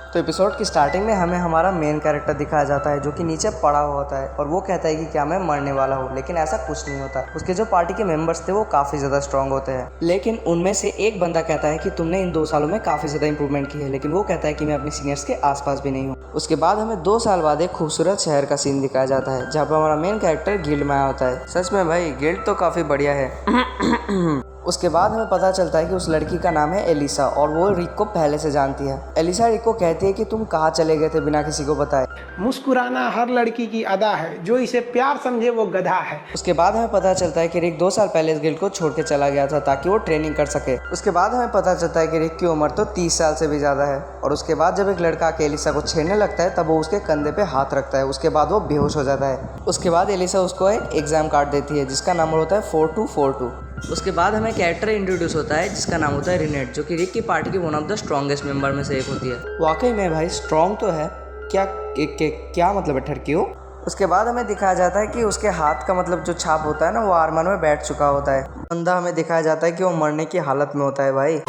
तो एपिसोड की स्टार्टिंग में हमें हमारा मेन कैरेक्टर दिखाया जाता है जो कि नीचे पड़ा हुआ होता है और वो कहता है कि क्या मैं मरने वाला हूँ, लेकिन ऐसा कुछ नहीं होता। उसके जो पार्टी के मेंबर्स थे वो काफ़ी ज़्यादा स्ट्रांग होते हैं, लेकिन उनमें से एक बंदा कहता है कि तुमने इन 2 सालों में काफ़ी ज़्यादा इंप्रूवमेंट की है, लेकिन वो कहता है कि मैं अपने सीनियर्स के आसपास भी नहीं हूँ। उसके बाद हमें 2 साल बाद एक खूबसूरत शहर का सीन दिखाया जाता है जहाँ पर हमारा मेन कैरेक्टर गिल्ड में आया होता है। सच में भाई गिल्ड तो काफ़ी बढ़िया है। उसके बाद हमें पता चलता है कि उस लड़की का नाम है एलिसा और वो रिक को पहले से जानती है। एलिसा रिक को कहती है कि तुम कहाँ चले गए थे बिना किसी को बताए। मुस्कुराना हर लड़की की अदा है, जो इसे प्यार समझे वो गधा है। उसके बाद हमें पता चलता है कि रिक 2 साल पहले इस गिल्ड को छोड़ के चला गया था ताकि वो ट्रेनिंग कर सके। उसके बाद हमें पता चलता है कि रिक की उम्र तो 30 साल से भी ज़्यादा है। और उसके बाद जब एक लड़का आके एलिसा को छेड़ने लगता है तब वो उसके कंधे पे हाथ रखता है। उसके बाद वो बेहोश हो जाता है। उसके बाद एलिसा उसको एक एग्जाम कार्ड देती है जिसका नंबर होता है 4242। उसके बाद हमें कैरेक्टर इंट्रोड्यूस होता है जिसका नाम होता है रिनेट, जो कि रिक की पार्टी की one of the strongest member में से एक होती है। वाकई में भाई स्ट्रॉन्ग तो है, क्या मतलब है ठरकियो। उसके बाद हमें दिखाया जाता है कि उसके हाथ का मतलब जो छाप होता है ना वो आर्मर में बैठ चुका होता है। बंदा हमें दिखाया जाता है कि वो मरने की हालत में होता है। भाई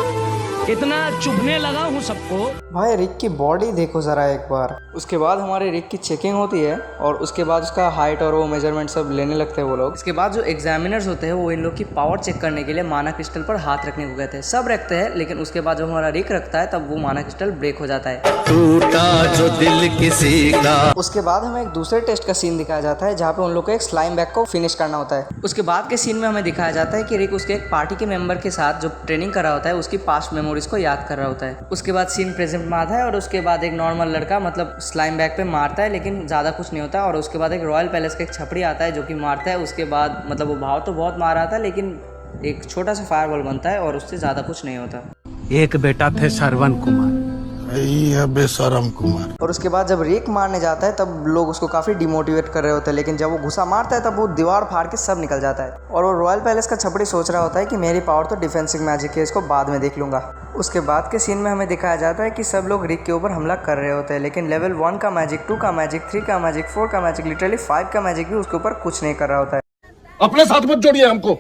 इतना चुभने लगा हूँ सबको। भाई रिक की बॉडी देखो जरा एक बार। उसके बाद हमारे रिक की चेकिंग होती है और उसके बाद उसका हाइट और वो मेजरमेंट सब लेने लगते हैं वो लोग। इसके बाद जो एग्जामिनर्स होते हैं वो इन लोग की पावर चेक करने के लिए माना क्रिस्टल पर हाथ रखने को कहते हैं। सब रखते हैं, लेकिन उसके बाद जब हमारा रिक रखता है तब वो माना क्रिस्टल ब्रेक हो जाता है। टूटा जो दिल किसी का। उसके बाद हमें एक दूसरे टेस्ट का सीन दिखाया जाता है जहाँ पे उन लोग को एक स्लाइम बैग को फिनिश करना होता है। उसके बाद के सीन में हमें दिखाया जाता है कि रिक उसके एक पार्टी के मेंबर के साथ जो ट्रेनिंग कर रहा होता है उसकी पास्ट मेमोरीज को याद कर रहा होता है। उसके बाद सीन प्रेजेंट में आता है और उसके बाद एक नॉर्मल लड़का मतलब स्लाइम बैग पे मारता है, लेकिन ज़्यादा कुछ नहीं होता। और उसके बाद एक रॉयल पैलेस का एक छपड़ी आता है जो कि मारता है। उसके बाद मतलब वो भाव तो बहुत मार आता है, लेकिन एक छोटा सा फायरबॉल बनता है और उससे ज़्यादा कुछ नहीं होता। एक बेटा थे श्रवण कुमार, यही है बेशरम कुमार। और उसके बाद जब रिक मारने जाता है तब लोग उसको काफ़ी डिमोटिवेट कर रहे होते हैं, लेकिन जब वो घुसा मारता है तब वो दीवार फाड़ के सब निकल जाता है। और वो रॉयल पैलेस का छपड़ी सोच रहा होता है कि मेरी पावर तो डिफेंसिव मैजिक है, इसको बाद में देख लूँगा। उसके बाद के सीन में हमें दिखाया जाता है कि सब लोग रिक के ऊपर हमला कर रहे होते हैं, लेकिन लेवल 1 का मैजिक, 2 का मैजिक, 3 का मैजिक, 4 का मैजिक, लिटरली 5 का मैजिक भी उसके ऊपर कुछ नहीं कर रहा होता है। अपने साथ मत जोड़िए, हमको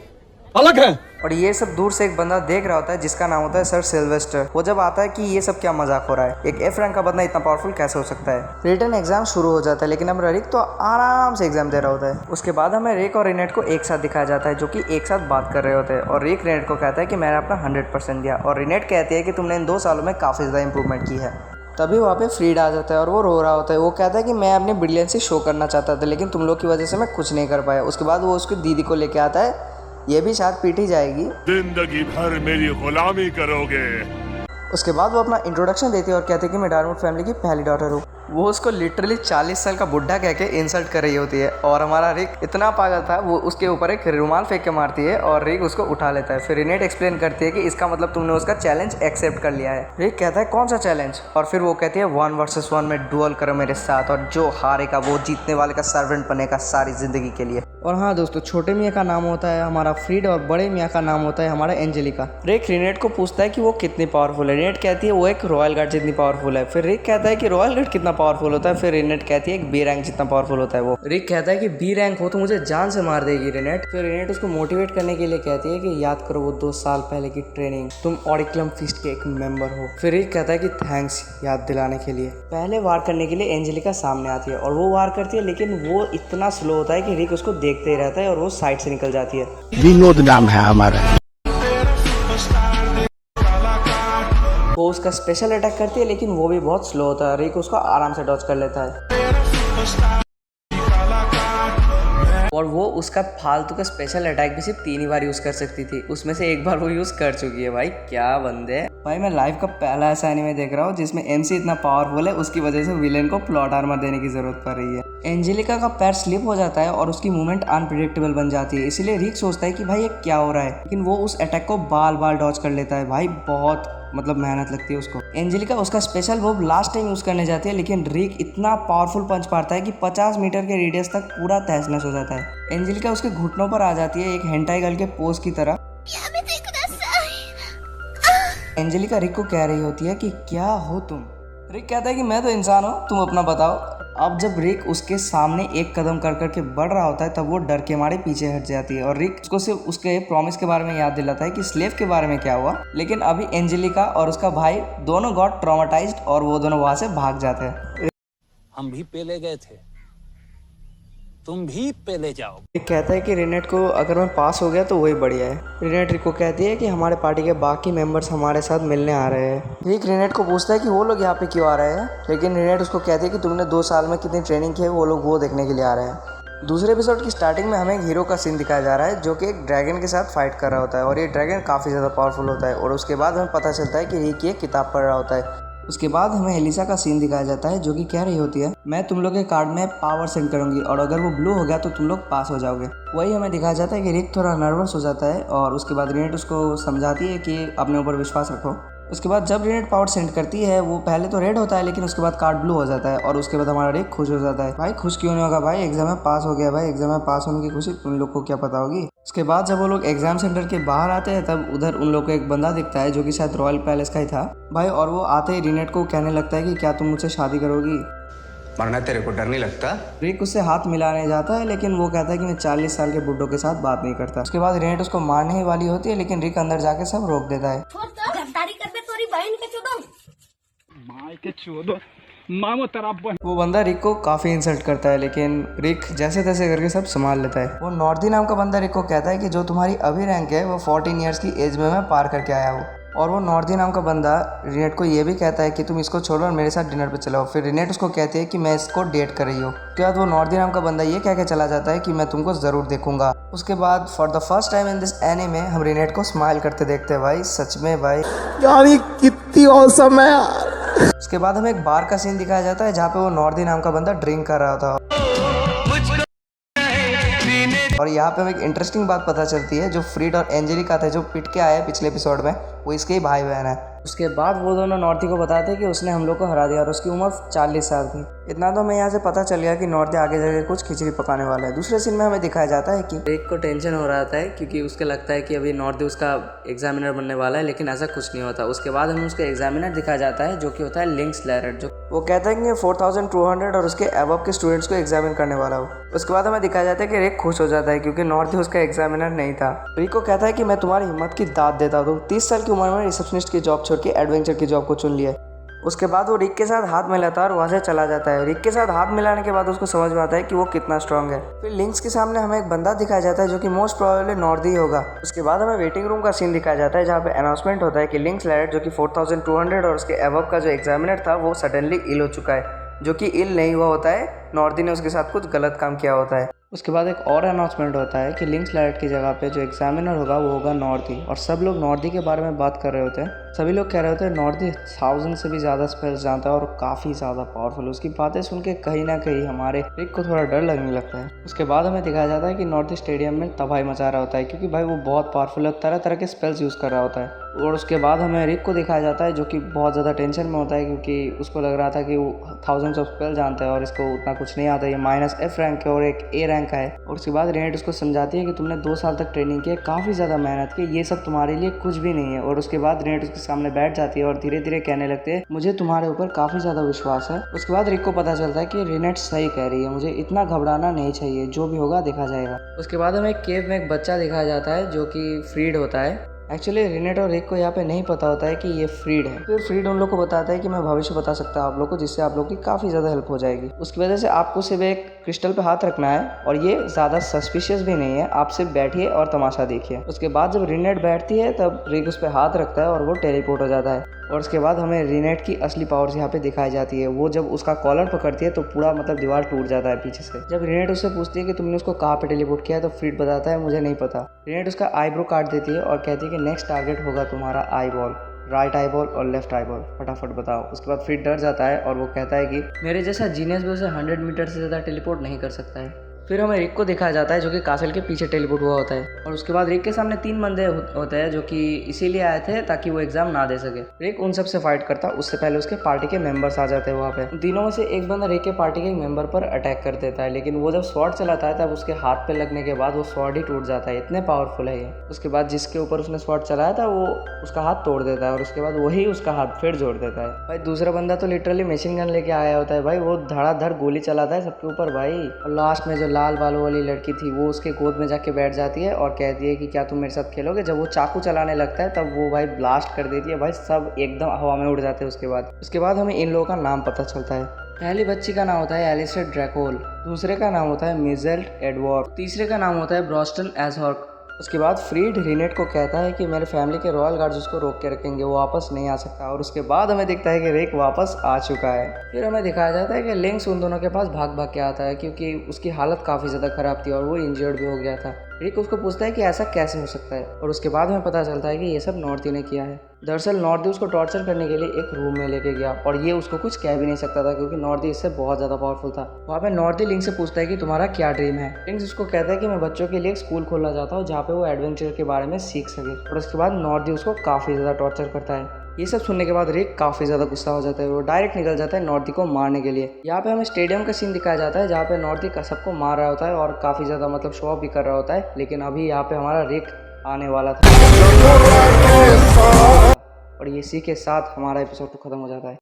अलग है। और ये सब दूर से एक बंदा देख रहा होता है जिसका नाम होता है सर सिल्वेस्टर। वो जब आता है कि ये सब क्या मजाक हो रहा है, एक F रैंक का बंदा इतना पावरफुल कैसे हो सकता है। रिटर्न एग्जाम शुरू हो जाता है, लेकिन अब रिक तो आराम से एग्जाम दे रहा होता है। उसके बाद हमें रिक और रिनेट को एक साथ दिखाया जाता है जो कि एक साथ बात कर रहे होते हैं। और रिक रिनेट को कहता है कि मैंने अपना 100% दिया, और रिनेट कहती है कि तुमने इन 2 सालों में काफ़ी ज़्यादा इंप्रूवमेंट की है। तभी वहाँ पे फ्रीड आ जाता है और वो रो रहा होता है। वो कहता है कि मैं अपनी ब्रिलियंसी शो करना चाहता था, लेकिन तुम लोग की वजह से मैं कुछ नहीं कर पाया। उसके बाद वो उसकी दीदी को लेके आता है, ये भी शायद पीटी जाएगी। जिंदगी भर मेरी गुलामी करोगे। उसके बाद वो अपना इंट्रोडक्शन देती है और कहते हैं कि मैं डार्मवुड फैमिली की पहली डॉटर हूँ। वो उसको लिटरली 40 साल का बुढ़ा कह के इंसल्ट कर रही होती है। और हमारा रिक इतना पागल था, वो उसके ऊपर एक रुमाल फेंक के मारती है और रिक उसको उठा लेता है। फिर रिनेट एक्सप्लेन करती है कि इसका मतलब तुमने उसका चैलेंज एक्सेप्ट कर लिया है। रिक कहता है कौन सा चैलेंज, और फिर वो कहती है 1 वर्सेस 1 में डुअल करो मेरे साथ, और जो हारेगा वो जीतने वाले का सर्वेंट बनेगा सारी जिंदगी के लिए। और हाँ दोस्तों, छोटे मियाँ का नाम होता है हमारा फ्रीड और बड़े मियाँ का नाम होता है हमारा एंजेलिका। रिक रिनेट को पूछता है कि वो कितनी पावरफुल है। रिनेट कहती है वो एक रॉयल गार्ड जितनी पावरफुल है। फिर रिक कहता है कि रॉयल गार्ड कितना पावरफुल होता है। फिर रिनेट कहती है एक बी रैंक जितना पावरफुल होता है वो। रिक कहता है कि बी रैंक हो तो मुझे जान से मार देगी रिनेट। फिर रिनेट उसको मोटिवेट करने के लिए कहती है कि याद करो वो 2 साल पहले की ट्रेनिंग, तुम ऑरिक्लम फीस्ट के एक मेंबर हो। फिर रिक कहता है कि थैंक्स याद दिलाने के लिए। पहले वार करने के लिए एंजेलिका सामने आती है और वो वार करती है, लेकिन वो इतना स्लो होता है कि रिक उसको देखते ही रहता है और वो साइड से निकल जाती है। विनोद नाम है हमारा। वो उसका स्पेशल अटैक करती है, लेकिन वो भी बहुत स्लो होता है। रिक उसको आराम से डॉज कर लेता है और वो उसका फालतू का स्पेशल अटैक भी सिर्फ 3 ही बार यूज कर सकती थी, उसमें से 1 बार वो यूज कर चुकी है। भाई क्या बंदे। भाई मैं लाइव का पहला ऐसा एनीमे देख रहा हूँ जिसमें MC इतना पावरफुल है, उसकी वजह से विलेन को प्लॉट आर्मर देने की जरूरत पड़ रही है। एंजेलिका का पैर स्लिप हो जाता है और उसकी मूवमेंट अनप्रिडिक्टेबल बन जाती है, इसलिए रिक सोचता है कि भाई ये क्या हो रहा है, लेकिन वो उस अटैक को बाल बाल डॉज कर लेता है। भाई बहुत मेहनत लगती है उसको। एंजेलिका उसका special move last time use करने जाती है, लेकिन रिक इतना पावरफुल पंच मारता है कि 50 मीटर के रेडियस तक पूरा तहस नहस हो जाता है। एंजेलिका उसके घुटनों पर आ जाती है एक हेंटाई गर्ल के पोज की तरह। एंजेलिका रिक को कह रही होती है कि क्या हो तुम। रिक कहता है कि मैं तो इंसान हूँ, तुम अपना बताओ। अब जब रिक उसके सामने एक कदम कर करके बढ़ रहा होता है तब वो डर के मारे पीछे हट जाती है और रिक उसको सिर्फ उसके प्रॉमिस के बारे में याद दिलाता है कि स्लेव के बारे में क्या हुआ। लेकिन अभी एंजेलिका और उसका भाई दोनों गॉट ट्रॉमेटाइज्ड और वो दोनों वहां से भाग जाते हैं। हम भी पहले गए थे, तुम भी पहले जाओ। रिक कहता है कि रिनेट को अगर मैं पास हो गया तो वही बढ़िया है। रिनेट रिक को कहती है कि हमारे पार्टी के बाकी मेंबर्स हमारे साथ मिलने आ रहे हैं। रिक रिनेट को पूछता है कि वो लोग यहाँ पे क्यों आ रहे हैं, लेकिन रिनेट उसको कहती है कि तुमने 2 साल में कितनी ट्रेनिंग की है वो लोग वो देखने के लिए आ रहे हैं। दूसरे एपिसोड की स्टार्टिंग में हमें एक हीरो का सीन दिखाया जा रहा है जो कि एक ड्रैगन के साथ फाइट कर रहा होता है और ये ड्रैगन काफ़ी ज़्यादा पावरफुल होता है और उसके बाद हमें पता चलता है कि रिक ये किताब पढ़ रहा होता है। उसके बाद हमें एलिसा का सीन दिखाया जाता है जो कि कह रही होती है मैं तुम लोग के कार्ड में पावर सेंड करूंगी और अगर वो ब्लू हो गया तो तुम लोग पास हो जाओगे। वही हमें दिखाया जाता है कि रिक थोड़ा नर्वस हो जाता है और उसके बाद रिनेट उसको समझाती है कि अपने ऊपर विश्वास रखो। उसके बाद जब रिनेट पावर सेंड करती है वो पहले तो रेड होता है लेकिन उसके बाद कार्ड ब्लू हो जाता है और उसके बाद हमारा रिक खुश हो जाता है। भाई खुश क्यों नहीं होगा भाई, एग्जाम में पास हो गया भाई, एग्जाम में पास होने की खुशी तुम लोग को क्या पता होगी। उसके बाद जब वो लोग एग्जाम सेंटर के बाहर आते हैं तब उधर उन लोग को एक बंदा दिखता है जो कि शायद रॉयल पैलेस का ही था भाई, और वो आते ही रिनेट को कहने लगता है कि क्या तुम मुझसे शादी करोगी। मरना तेरे को डर नहीं लगता? रिक उससे हाथ मिलाने जाता है लेकिन वो कहता है कि मैं 40 साल के बुड्ढों के साथ बात नहीं करता। उसके बाद रिनेट उसको मारने ही वाली होती है लेकिन रिक अंदर जाके सब रोक देता है। वो बंदा रिक को काफी इंसल्ट करता है लेकिन रिक जैसे तैसे करके सब संभाल लेता है। वो नॉर्दी नाम का बंदा रिक को कहता है कि जो तुम्हारी अभी रैंक है वो 14 ईयर्स की एज में मैं पार करके आया हूँ। और वो नॉर्दी नाम का बंदा रिनेट को ये भी कहता है कि तुम इसको छोड़ो और मेरे साथ डिनर पे चलो। फिर रिनेट उसको कहती है कि मैं इसको डेट कर रही हूँ। उसके बाद वो नॉर्दी नाम का बंदा ये कह के चला जाता है कि मैं तुमको ज़रूर देखूंगा। उसके बाद for the first time in this anime हम रिनेट को स्माइल करते देखते हैं भाई, सच में भाई यार ये कितनी औसम है यार। उसके बाद हमें एक बार का सीन दिखाया जाता है जहाँ पे वो नॉर्दी नाम का बंदा ड्रिंक कर रहा था और यहाँ पे हमें एक इंटरेस्टिंग बात पता चलती है, जो फ्रीड और एंजेलिका थे जो पिट के आए पिछले एपिसोड में वो इसके ही भाई बहन है। उसके बाद वो दोनों नॉर्दी को बताते हैं कि उसने हम लोग को हरा दिया और उसकी उम्र 40 साल थी। इतना तो हमें यहाँ से पता चल गया कि नॉर्दी आगे जाके कुछ खिचड़ी पकाने वाला है। दूसरे सीन में हमें दिखाया जाता है कि रिक को टेंशन हो रहा है क्योंकि उसके लगता है कि अभी नॉर्दी उसका एग्जामिनर बनने वाला है, लेकिन ऐसा कुछ नहीं होता। उसके बाद हमें उसका एग्जामिनर दिखाया जाता है जो कि होता है लिंक्स लैरेट, जो वो कहता है कि 4200 और उसके अबव के स्टूडेंट्स को एग्जामिन करने वाला हो। उसके बाद हमें दिखाया जाता है कि रिक खुश हो जाता है क्योंकि नॉर्दी उसका एग्जामिनर नहीं था। रिक को कहता है कि मैं तुम्हारी हिम्मत की दाद देता हूँ, 30 साल की उम्र में रिसेप्शनिस्ट की जॉब छोड़ के एडवेंचर की जॉब को चुन लिया। उसके बाद वो रिक के साथ हाथ मिलाता है और वहाँ से चला जाता है। रिक के साथ हाथ मिलाने के बाद उसको समझ में आता है कि वो कितना स्ट्रांग है। फिर लिंक्स के सामने हमें एक बंदा दिखाया जाता है जो कि मोस्ट प्रोबेबली नॉर्दी होगा। उसके बाद हमें वेटिंग रूम का सीन दिखाया जाता है जहाँ पे अनाउंसमेंट होता है कि लिंक्स लैरेट जो कि 4200 और उसके अबव का जो एग्जामिनर था वो सडनली इल हो चुका है, जो कि इल नहीं हुआ होता है, नॉर्दी ने उसके साथ कुछ गलत काम किया होता है। उसके बाद एक और अनाउंसमेंट होता है कि लिंक्स लैरेट की जगह पे जो एग्जामिनर होगा वो होगा नॉर्दी, और सब लोग नॉर्दी के बारे में बात कर रहे होते हैं। सभी लोग कह रहे होते हैं नॉर्दी 1000 से भी ज़्यादा स्पेल्स जानता है और काफ़ी ज़्यादा पावरफुल है। उसकी बातें सुन के कहीं ना कहीं हमारे रिक को थोड़ा डर लगने लगता है। उसके बाद हमें दिखाया जाता है कि नॉर्दी स्टेडियम में तबाही मचा रहा होता है क्योंकि भाई वो बहुत पावरफुल है, तरह तरह के स्पेल्स यूज़ कर रहा होता है। और उसके बाद हमें रिक को दिखाया जाता है जो कि बहुत ज़्यादा टेंशन में होता है क्योंकि उसको लग रहा था कि वो थाउजेंड्स ऑफ स्पेल जानता है और इसको उतना कुछ नहीं आता। ये -F रैंक है और एक A रैंक का है। और उसके बाद रिनेट उसको समझाती है कि तुमने 2 साल तक ट्रेनिंग की है, काफ़ी ज़्यादा मेहनत की, ये सब तुम्हारे लिए कुछ भी नहीं है। और उसके बाद रिनेट उसके सामने बैठ जाती है और धीरे धीरे कहने लगते हैं मुझे तुम्हारे ऊपर काफ़ी ज़्यादा विश्वास है। उसके बाद रिक को पता चलता है कि रिनेट सही कह रही है, मुझे इतना घबराना नहीं चाहिए, जो भी होगा देखा जाएगा। उसके बाद हमें एक केव में एक बच्चा दिखाया जाता है जो कि फ्रीड होता है। एक्चुअली रिनेट और रिक को यहाँ पे नहीं पता होता है कि ये फ्रीड है। फिर फ्रीड उन लोग को बताता है कि मैं भविष्य बता सकता हूँ आप लोग को, जिससे आप लोग की काफ़ी ज़्यादा हेल्प हो जाएगी। उसकी वजह से आपको सिर्फ एक क्रिस्टल पे हाथ रखना है और ये ज़्यादा सस्पिशियस भी नहीं है, आप सिर्फ बैठिए और तमाशा देखिए। उसके बाद जब रिनेट बैठती है तब रिक उस पर हाथ रखता है और वो टेलीपोर्ट हो जाता है। और उसके बाद हमें रिनेट की असली पावर्स यहाँ पे दिखाई जाती है। वो जब उसका कॉलर पकड़ती है तो पूरा मतलब दीवार टूट जाता है पीछे से। जब रिनेट उससे पूछती है कि तुमने उसको कहाँ पे टेलीपोर्ट किया है तो फ्रीड बताता है मुझे नहीं पता। रिनेट उसका आईब्रो काट देती है और कहती है कि नेक्स्ट टारगेट होगा तुम्हारा eye ball, right eye ball और लेफ्ट आई बॉल, फटाफट बताओ। उसके बाद फ्रीड डर जाता है और वो कहता है कि मेरे जैसा जीनियस भी उसे 100 मीटर से ज़्यादा टेलीपोर्ट नहीं कर सकता है। फिर हमें रिक को दिखाया जाता है जो कि कासल के पीछे टेलीपोर्ट हुआ होता है, और उसके बाद रिक के सामने 3 बंदे होते हैं जो कि इसीलिए आए थे ताकि वो एग्जाम ना दे सके। रिक उन सब से फाइट करता, उससे पहले उसके पार्टी के मेंबर्स आ जाते हैं वहाँ पे। तीनों में से एक बंदा रिक के पार्टी के मेंबर पर अटैक कर देता है, लेकिन वो जब स्वॉर्ड चलाता है तब उसके हाथ पे लगने के बाद वो स्वॉर्ड ही टूट जाता है, इतने पावरफुल है ये। उसके बाद जिसके ऊपर उसने स्वॉर्ड चलाया था वो उसका हाथ तोड़ देता है, और उसके बाद वही उसका हाथ फिर जोड़ देता है। भाई दूसरा बंदा तो लिटरली मशीन गन लेके आया होता है भाई, वो धड़ाधड़ गोली चलाता है सबके ऊपर भाई। और लास्ट में जो लाल बालों वाली लड़की थी वो उसके गोद में जाके बैठ जाती है और कहती है कि क्या तुम मेरे साथ खेलोगे। जब वो चाकू चलाने लगता है तब वो भाई ब्लास्ट कर देती है भाई, सब एकदम हवा में उड़ जाते हैं। उसके बाद हमें इन लोगों का नाम पता चलता है। पहली बच्ची का नाम होता है एलिसा ड्रैकोल, दूसरे का नाम होता है मिजेल्ट एडवर्ड, तीसरे का नाम होता है ब्रॉस्टन एजहॉर्क। उसके बाद फ्रीड रिनेट को कहता है कि मेरे फैमिली के रॉयल गार्ड्स उसको रोक के रखेंगे, वो वापस नहीं आ सकता। और उसके बाद हमें दिखता है कि रिक वापस आ चुका है। फिर हमें दिखाया जाता है कि लिंक्स उन दोनों के पास भाग भाग के आता है क्योंकि उसकी हालत काफ़ी ज़्यादा ख़राब थी और वो इंजर्ड भी हो गया था। रिक उसको पूछता है कि ऐसा कैसे हो सकता है, और उसके बाद हमें पता चलता है कि ये सब नॉर्दी ने किया है। दरअसल नॉर्दी उसको टॉर्चर करने के लिए एक रूम में लेके गया और ये उसको कुछ कह भी नहीं सकता था क्योंकि नॉर्दी इससे बहुत ज़्यादा पावरफुल था। वहाँ पे नॉर्दी लिंक से पूछता है कि तुम्हारा क्या ड्रीम है। लिंक्स उसको कहता है कि मैं बच्चों के लिए एक स्कूल खोलना चाहता हूँ जहाँ पे वो एडवेंचर के बारे में सीख सके। और उसके बाद नॉर्दी उसको काफ़ी ज़्यादा टॉर्चर करता है। ये सब सुनने के बाद रिक काफ़ी ज़्यादा गुस्सा हो जाता है, वो डायरेक्ट निकल जाता है नॉर्दी को मारने के लिए। यहाँ पे हमें स्टेडियम का सीन दिखाया जाता है जहाँ पे नॉर्दी का सबको मार रहा होता है और काफ़ी ज़्यादा मतलब शो ऑफ भी कर रहा होता है। लेकिन अभी यहाँ पे हमारा रिक आने वाला था और इसी के साथ हमारा एपिसोड खत्म हो जाता है।